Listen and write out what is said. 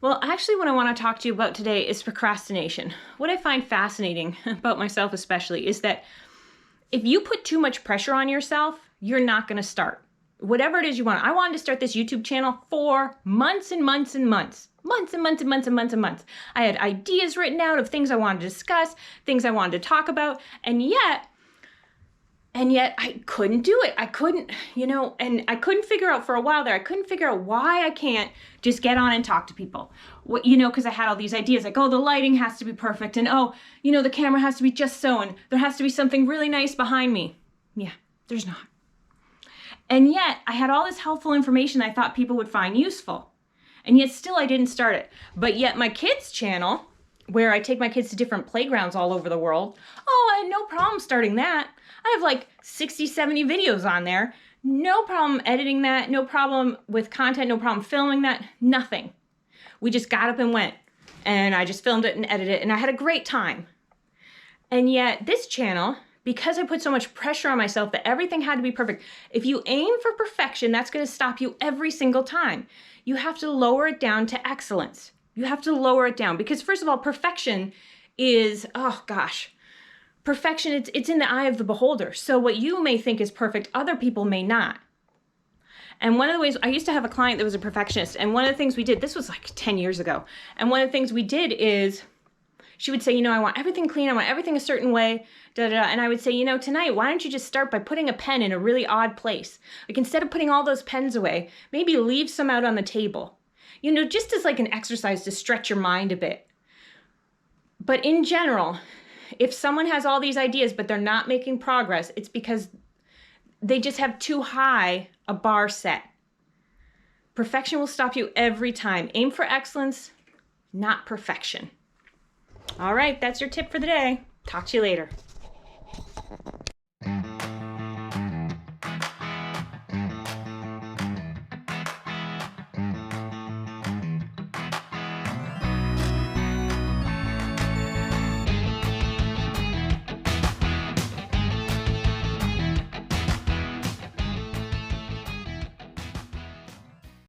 Well, actually, what I want to talk to you about today is procrastination. What I find fascinating about myself especially is that if you put too much pressure on yourself, you're not going to start. Whatever it is you want. I wanted to start this YouTube channel for months and months and months. Months and months and months and months and months. I had ideas written out of things I wanted to discuss, things I wanted to talk about, and yet I couldn't do it. I couldn't, and I couldn't figure out for a while there, I couldn't figure out why I can't just get on and talk to people. Because I had all these ideas like, oh, the lighting has to be perfect. And oh, the camera has to be just so, and there has to be something really nice behind me. Yeah, there's not. And yet I had all this helpful information I thought people would find useful. And yet still I didn't start it. But yet my kids' channel, where I take my kids to different playgrounds all over the world, oh, I had no problem starting that. I have like 60, 70 videos on there. No problem editing that. No problem with content. No problem filming that. Nothing. We just got up and went. And I just filmed it and edited it. And I had a great time. And yet this channel, because I put so much pressure on myself that everything had to be perfect, if you aim for perfection, that's going to stop you every single time. You have to lower it down to excellence. You have to lower it down because, first of all, perfection is, perfection, it's in the eye of the beholder. So what you may think is perfect, other people may not. And one of the ways, I used to have a client that was a perfectionist, and one of the things we did, this was like 10 years ago, and one of the things we did is, she would say, I want everything clean, I want everything a certain way, and I would say, tonight, why don't you just start by putting a pen in a really odd place? Like, instead of putting all those pens away, maybe leave some out on the table. Just as like an exercise to stretch your mind a bit. But in general, if someone has all these ideas, but they're not making progress, it's because they just have too high a bar set. Perfection will stop you every time. Aim for excellence, not perfection. All right, that's your tip for the day. Talk to you later.